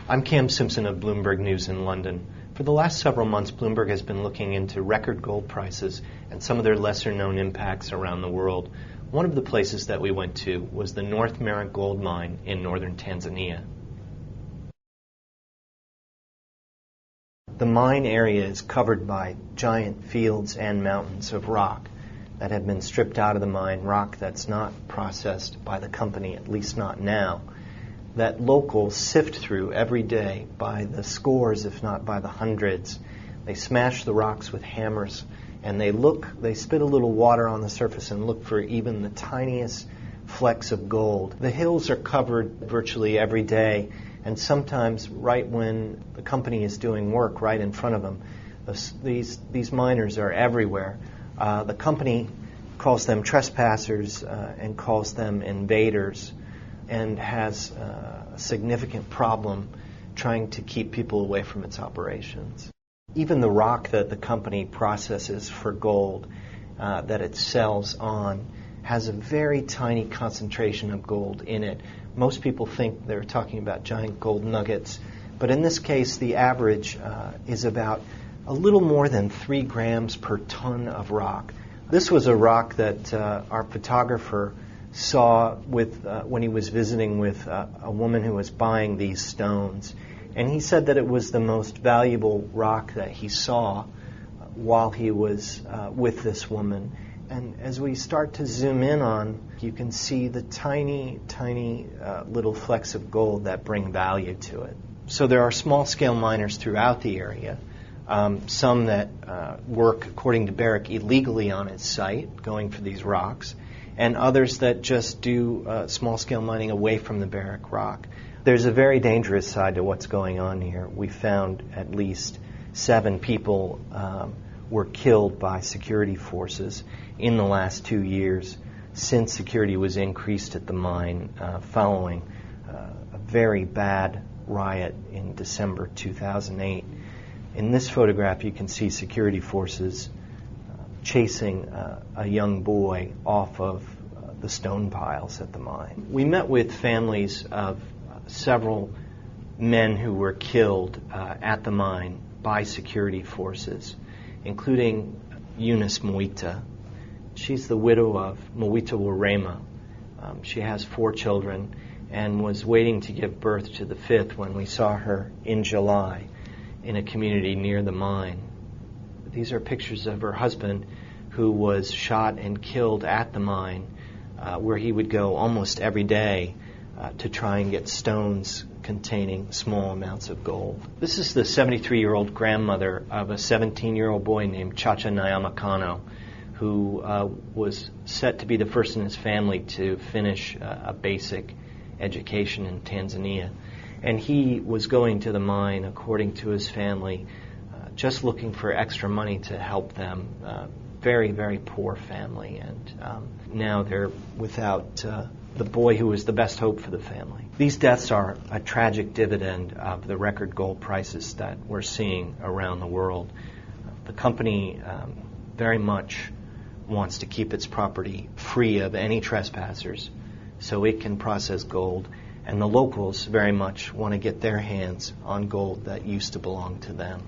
I'm Cam Simpson of Bloomberg News in London. For the last several months, Bloomberg has been looking into record gold prices and some of their lesser-known impacts around the world. One of the places that we went to was the North Mara gold mine in northern Tanzania. The mine area is covered by giant fields and mountains of rock that have been stripped out of the mine, rock that's not processed by the company, at least not now, that locals sift through every day by the scores, if not by the hundreds. They smash the rocks with hammers, and they spit a little water on the surface and look for even the tiniest flecks of gold. The hills are covered virtually every day, and sometimes right when the company is doing work right in front of them, these miners are everywhere. The company calls them trespassers and calls them invaders, and has a significant problem trying to keep people away from its operations. Even the rock that the company processes for gold that it sells on has a very tiny concentration of gold in it. Most people think they're talking about giant gold nuggets, but in this case the average is about a little more than 3 grams per ton of rock. This was a rock that our photographer saw when he was visiting with a woman who was buying these stones. And he said that it was the most valuable rock that he saw while he was with this woman. And as we start to zoom in on, you can see the tiny, tiny little flecks of gold that bring value to it. So there are small-scale miners throughout the area, some that work, according to Barrick, illegally on its site, going for these rocks, and others that just do small-scale mining away from the Barrick rock. There's a very dangerous side to what's going on here. We found at least 7 people were killed by security forces in the last 2 years since security was increased at the mine following a very bad riot in December 2008. In this photograph, you can see security forces chasing a young boy off of the stone piles at the mine. We met with families of several men who were killed at the mine by security forces, including Eunice Mwita. She's the widow of Mwita Warema. She has 4 children and was waiting to give birth to the 5th when we saw her in July in a community near the mine. These are pictures of her husband, who was shot and killed at the mine, where he would go almost every day to try and get stones containing small amounts of gold. This is the 73-year-old grandmother of a 17-year-old boy named Chacha Nyamakano, who was set to be the first in his family to finish a basic education in Tanzania. And he was going to the mine, according to his family, just looking for extra money to help them. Very, very poor family, and now they're without the boy who was the best hope for the family. These deaths are a tragic dividend of the record gold prices that we're seeing around the world. The company very much wants to keep its property free of any trespassers so it can process gold, and the locals very much want to get their hands on gold that used to belong to them.